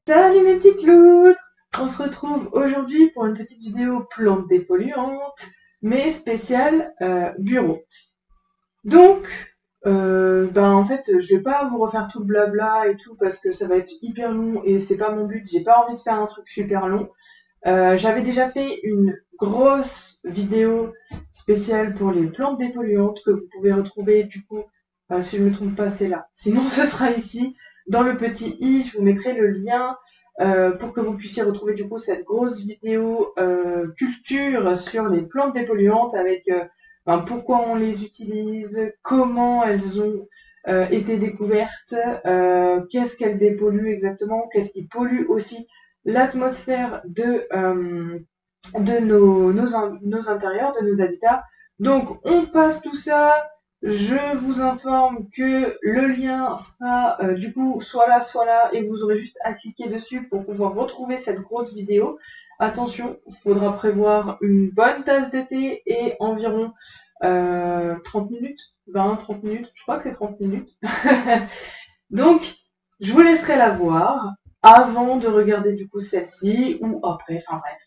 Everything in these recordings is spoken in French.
Salut mes petites loutres! On se retrouve aujourd'hui pour une petite vidéo plantes dépolluantes, mais spéciale bureau. Donc, en fait, je vais pas vous refaire tout le blabla et tout parce que ça va être hyper long et c'est pas mon but, j'ai pas envie de faire un truc super long. J'avais déjà fait une grosse vidéo spéciale pour les plantes dépolluantes que vous pouvez retrouver du coup, si je me trompe pas, c'est là. Sinon, ce sera ici. Dans le petit i, je vous mettrai le lien pour que vous puissiez retrouver du coup cette grosse vidéo culture sur les plantes dépolluantes avec pourquoi on les utilise, comment elles ont été découvertes, qu'est-ce qu'elles dépolluent exactement, qu'est-ce qui pollue aussi l'atmosphère de nos intérieurs, de nos habitats. Donc on passe tout ça. Je vous informe que le lien sera du coup soit là, et vous aurez juste à cliquer dessus pour pouvoir retrouver cette grosse vidéo. Attention, il faudra prévoir une bonne tasse de thé et environ 30 minutes, 20-30 minutes, je crois que c'est 30 minutes. Donc, je vous laisserai la voir avant de regarder du coup celle-ci ou après, enfin bref.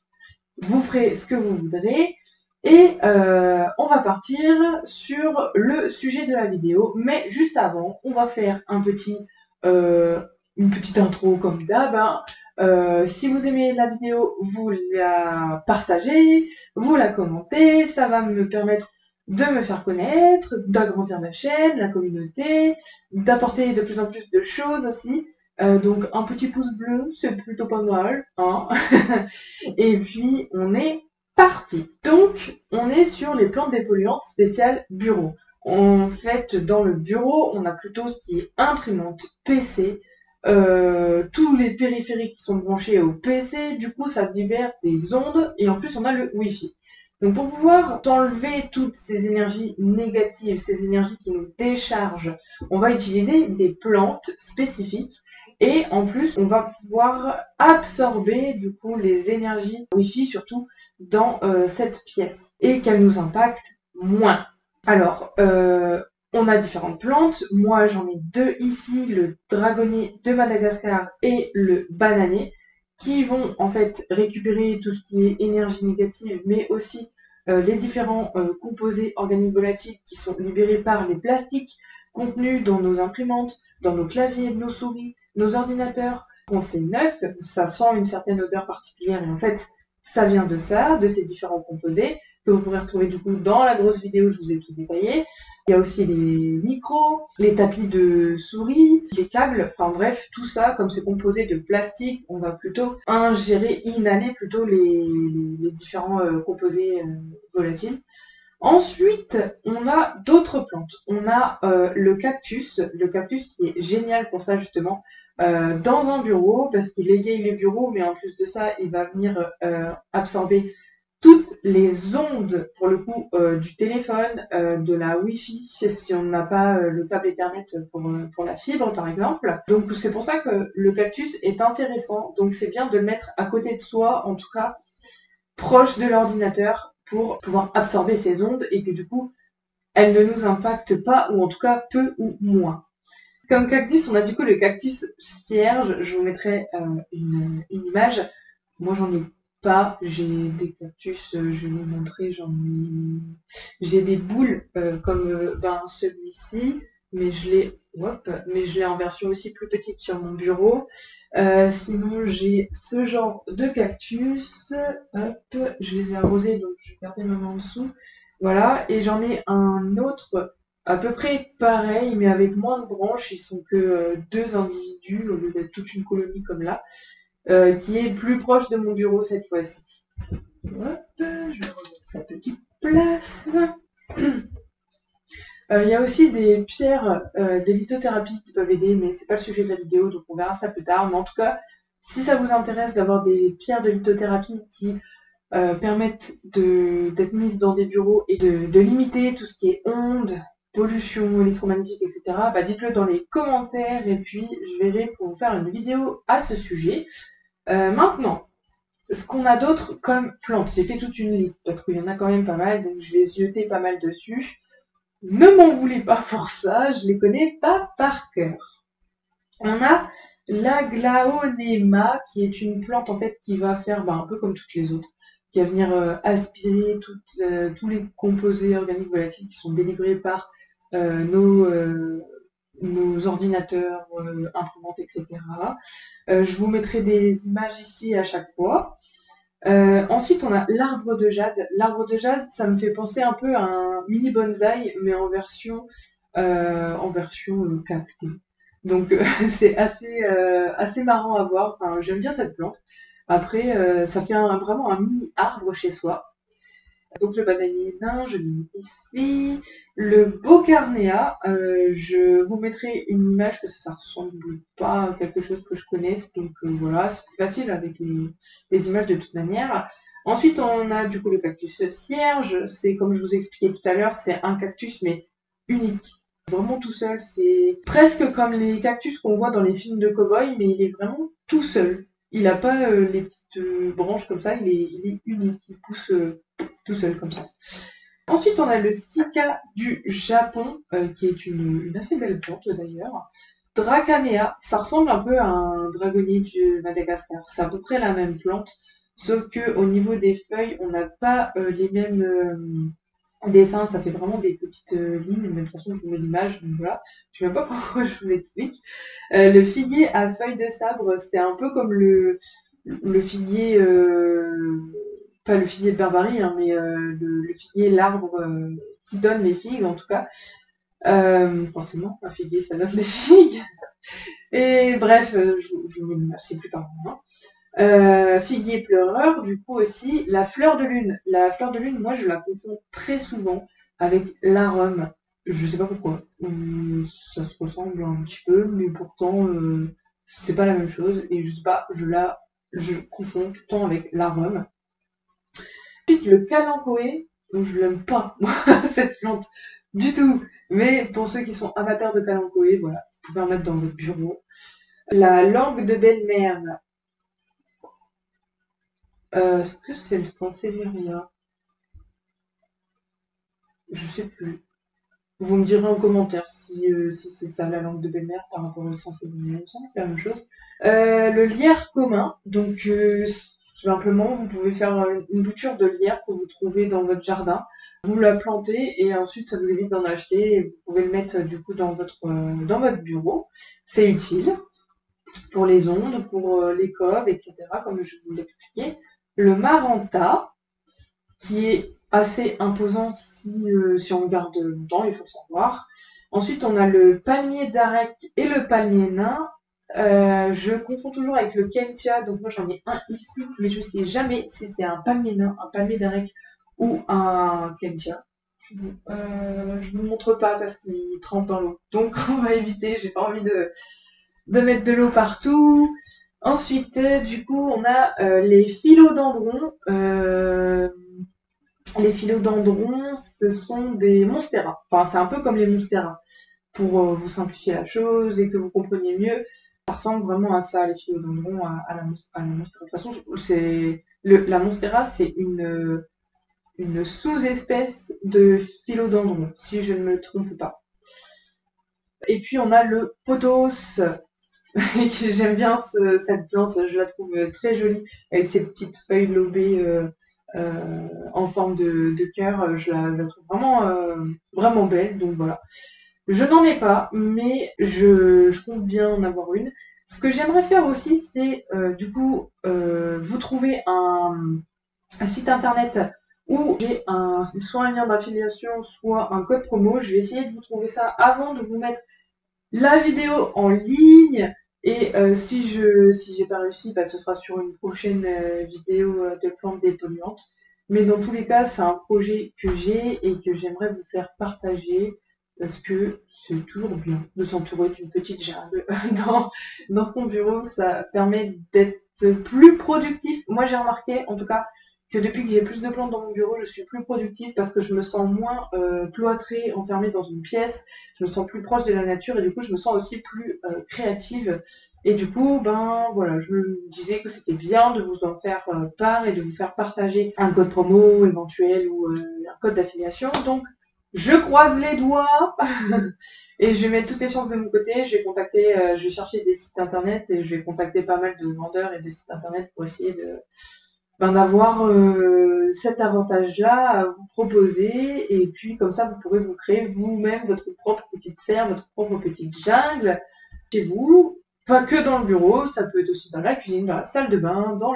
Vous ferez ce que vous voudrez. Et on va partir sur le sujet de la vidéo, mais juste avant, on va faire une petite intro comme d'hab. Si vous aimez la vidéo, vous la partagez, vous la commentez, ça va me permettre de me faire connaître, d'agrandir la chaîne, la communauté, d'apporter de plus en plus de choses aussi. Donc un petit pouce bleu, c'est plutôt pas mal, hein. Et puis on est parti. Donc, on est sur les plantes dépolluantes spéciales bureau. En fait, dans le bureau, on a plutôt ce qui est imprimante PC, tous les périphériques qui sont branchés au PC, du coup, ça libère des ondes, et en plus, on a le Wi-Fi. Donc, pour pouvoir enlever toutes ces énergies négatives, ces énergies qui nous déchargent, on va utiliser des plantes spécifiques. Et en plus, on va pouvoir absorber du coup les énergies Wi-Fi surtout dans cette pièce et qu'elles nous impactent moins. Alors, on a différentes plantes. Moi, j'en ai deux ici, le dragonnier de Madagascar et le bananier, qui vont en fait récupérer tout ce qui est énergie négative, mais aussi les différents composés organiques volatiles qui sont libérés par les plastiques contenus dans nos imprimantes, dans nos claviers, nos souris, nos ordinateurs. Quand c'est neuf, ça sent une certaine odeur particulière et en fait, ça vient de ça, de ces différents composés que vous pourrez retrouver du coup dans la grosse vidéo, je vous ai tout détaillé. Il y a aussi les micros, les tapis de souris, les câbles, enfin bref, tout ça, comme c'est composé de plastique, on va plutôt inhaler plutôt les différents composés volatiles. Ensuite, on a d'autres plantes. On a le cactus qui est génial pour ça justement, dans un bureau, parce qu'il égaye le bureau, mais en plus de ça, il va venir absorber toutes les ondes, pour le coup, du téléphone, de la Wi-Fi, si on n'a pas le câble Ethernet pour la fibre, par exemple. Donc c'est pour ça que le cactus est intéressant. Donc c'est bien de le mettre à côté de soi, en tout cas proche de l'ordinateur, pour pouvoir absorber ces ondes et que du coup, elles ne nous impactent pas, ou en tout cas peu ou moins. Comme cactus, on a du coup le cactus cierge. Je vous mettrai une image. Moi, j'en ai pas. J'ai des cactus, je vais vous montrer. J'ai des boules comme celui-ci, mais je l'ai en version aussi plus petite sur mon bureau. Sinon, j'ai ce genre de cactus. Hop, je les ai arrosés, donc je vais garder ma main en dessous. Voilà, et j'en ai un autre à peu près pareil, mais avec moins de branches. Ils sont que deux individus au lieu d'être toute une colonie comme là, qui est plus proche de mon bureau cette fois-ci. Hop, je vais remettre sa petite place. Il y a aussi des pierres de lithothérapie qui peuvent aider, mais c'est pas le sujet de la vidéo, donc on verra ça plus tard. Mais en tout cas, si ça vous intéresse d'avoir des pierres de lithothérapie qui permettent d'être mises dans des bureaux et de limiter tout ce qui est ondes, pollution électromagnétique, etc., dites-le dans les commentaires et puis je verrai pour vous faire une vidéo à ce sujet. Maintenant, ce qu'on a d'autre comme plantes. J'ai fait toute une liste parce qu'il y en a quand même pas mal, donc je vais zioter pas mal dessus. Ne m'en voulez pas pour ça, je les connais pas par cœur. On a la glaonema, qui est une plante en fait qui va faire un peu comme toutes les autres, qui va venir aspirer tous les composés organiques volatiles qui sont délivrés par nos ordinateurs, imprimantes, etc. Je vous mettrai des images ici à chaque fois. Ensuite, on a l'arbre de jade. L'arbre de jade, ça me fait penser un peu à un mini bonsaï, mais en version cactée. Donc c'est assez marrant à voir. Enfin, j'aime bien cette plante. Après, ça fait vraiment un mini arbre chez soi. Donc le bananier nain, je l'ai mis ici. Le Beaucarnea, je vous mettrai une image parce que ça ressemble pas à quelque chose que je connaisse. Donc voilà, c'est plus facile avec les images de toute manière. Ensuite, on a du coup le cactus cierge. C'est comme je vous expliquais tout à l'heure, c'est un cactus mais unique. Vraiment tout seul. C'est presque comme les cactus qu'on voit dans les films de cow-boy, mais il est vraiment tout seul. Il n'a pas les petites branches comme ça, il est unique. Il pousse tout seul comme ça. Ensuite, on a le Sika du Japon, qui est une assez belle plante d'ailleurs. Dracanea, ça ressemble un peu à un dragonnier du Madagascar. C'est à peu près la même plante, sauf que au niveau des feuilles, on n'a pas les mêmes dessins. Ça fait vraiment des petites lignes. Mais de toute façon, je vous mets l'image, donc voilà. Je ne sais même pas pourquoi je vous l'explique. Le figuier à feuilles de sabre, c'est un peu comme le figuier pas le figuier de Barbarie, hein, mais le figuier, l'arbre qui donne les figues, en tout cas. Forcément, un figuier, ça donne des figues. Et bref, c'est plus tard. Figuier pleureur, du coup aussi, la fleur de lune. La fleur de lune, moi, je la confonds très souvent avec l'arum. Je sais pas pourquoi. Ça se ressemble un petit peu, mais pourtant, c'est pas la même chose. Et je sais pas, je confonds tout le temps avec l'arum. Ensuite, le kalanchoé, donc je l'aime pas, moi, cette plante, du tout. Mais pour ceux qui sont amateurs de kalanchoé, voilà, vous pouvez en mettre dans votre bureau. La langue de belle-mère. Est-ce que c'est le Sansevieria? Je sais plus. Vous me direz en commentaire si c'est ça la langue de belle-mère par rapport au Sansevieria. Il me semble que c'est la même chose. Le lierre commun, donc simplement vous pouvez faire une bouture de lierre que vous trouvez dans votre jardin. Vous la plantez et ensuite ça vous évite d'en acheter et vous pouvez le mettre du coup dans votre bureau. C'est utile pour les ondes, pour les coves, etc. comme je vous l'expliquais. Le maranta, qui est assez imposant si on garde longtemps, il faut le savoir. Ensuite, on a le palmier d'Arec et le palmier nain. Je confonds toujours avec le kentia, donc moi j'en ai un ici, mais je sais jamais si c'est un palmier nain, un palmier d'Arec ou un kentia. Je vous le montre pas parce qu'il trempe dans l'eau, donc on va éviter. J'ai pas envie de mettre de l'eau partout. Ensuite, du coup, on a les philodendrons. Les philodendrons, ce sont des monstera. Enfin, c'est un peu comme les monstera. Pour vous simplifier la chose et que vous compreniez mieux, ça ressemble vraiment à ça, les philodendrons, à la monstera. De toute façon, la monstera, c'est une sous-espèce de philodendron, si je ne me trompe pas. Et puis, on a le pothos. J'aime bien cette plante, je la trouve très jolie, avec ses petites feuilles lobées en forme de cœur. Je la trouve vraiment belle, donc voilà. Je n'en ai pas, mais je compte bien en avoir une. Ce que j'aimerais faire aussi, c'est du coup vous trouver un site internet où j'ai soit un lien d'affiliation, soit un code promo. Je vais essayer de vous trouver ça avant de vous mettre la vidéo en ligne. Et si j'ai pas réussi, ce sera sur une prochaine vidéo de plantes dépolluantes. Mais dans tous les cas, c'est un projet que j'ai et que j'aimerais vous faire partager parce que c'est toujours bien de s'entourer d'une petite jungle dans son bureau. Ça permet d'être plus productif. Moi, j'ai remarqué, en tout cas, que depuis que j'ai plus de plantes dans mon bureau, je suis plus productive parce que je me sens moins cloîtrée, enfermée dans une pièce, je me sens plus proche de la nature et du coup je me sens aussi plus créative. Et du coup, ben voilà, je me disais que c'était bien de vous en faire part et de vous faire partager un code promo éventuel ou un code d'affiliation. Donc, je croise les doigts et je vais mettre toutes les chances de mon côté. Je vais contacter, je vais chercher des sites internet et je vais contacter pas mal de vendeurs et de sites internet pour essayer d'avoir cet avantage-là à vous proposer. Et puis comme ça, vous pourrez vous créer vous-même votre propre petite serre, votre propre petite jungle chez vous. Pas que dans le bureau, ça peut être aussi dans la cuisine, dans la salle de bain, dans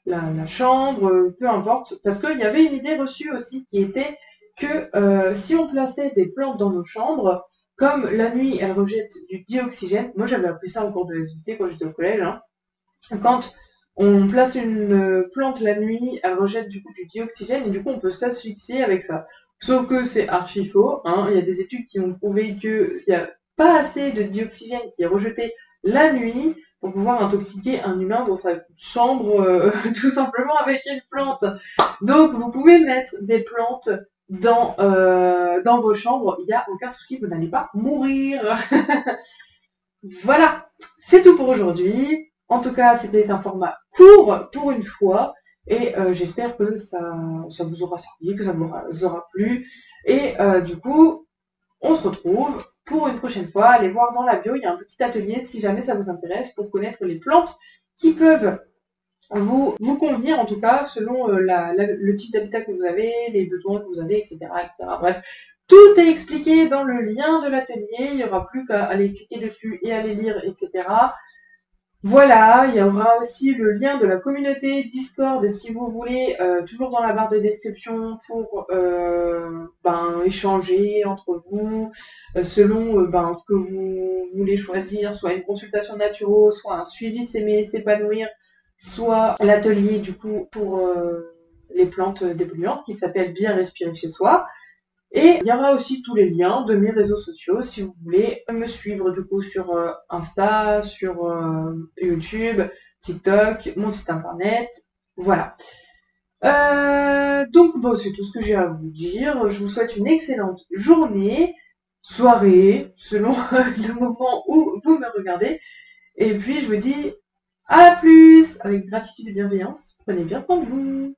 la chambre, peu importe. Parce qu'il y avait une idée reçue aussi qui était que si on plaçait des plantes dans nos chambres, comme la nuit elles rejettent du dioxygène, moi j'avais appris ça en cours de SVT quand j'étais au collège, hein. Quand on place une plante la nuit, elle rejette du coup du dioxygène et du coup on peut s'asphyxier avec ça. Sauf que c'est archi faux, hein. Il y a des études qui ont prouvé qu'il n'y a pas assez de dioxygène qui est rejeté la nuit pour pouvoir intoxiquer un humain dans sa chambre tout simplement avec une plante. Donc vous pouvez mettre des plantes dans vos chambres, il n'y a aucun souci, vous n'allez pas mourir. Voilà, c'est tout pour aujourd'hui. En tout cas, c'était un format court pour une fois. Et j'espère que ça vous aura servi, que ça vous aura plu. Et du coup, on se retrouve pour une prochaine fois. Allez voir dans la bio, il y a un petit atelier si jamais ça vous intéresse pour connaître les plantes qui peuvent vous convenir, en tout cas, selon le type d'habitat que vous avez, les besoins que vous avez, etc., etc. Bref, tout est expliqué dans le lien de l'atelier. Il n'y aura plus qu'à aller cliquer dessus et aller lire, etc. Voilà, il y aura aussi le lien de la communauté Discord si vous voulez, toujours dans la barre de description pour échanger entre vous selon ce que vous voulez choisir, soit une consultation naturo, soit un suivi s'aimer, s'épanouir, soit l'atelier du coup pour les plantes dépolluantes qui s'appelle Bien respirer chez soi. Et il y aura aussi tous les liens de mes réseaux sociaux si vous voulez me suivre du coup sur Insta, sur YouTube, TikTok, mon site internet, voilà. Donc bon, c'est tout ce que j'ai à vous dire. Je vous souhaite une excellente journée, soirée, selon le moment où vous me regardez. Et puis je vous dis à plus, avec gratitude et bienveillance. Prenez bien soin de vous.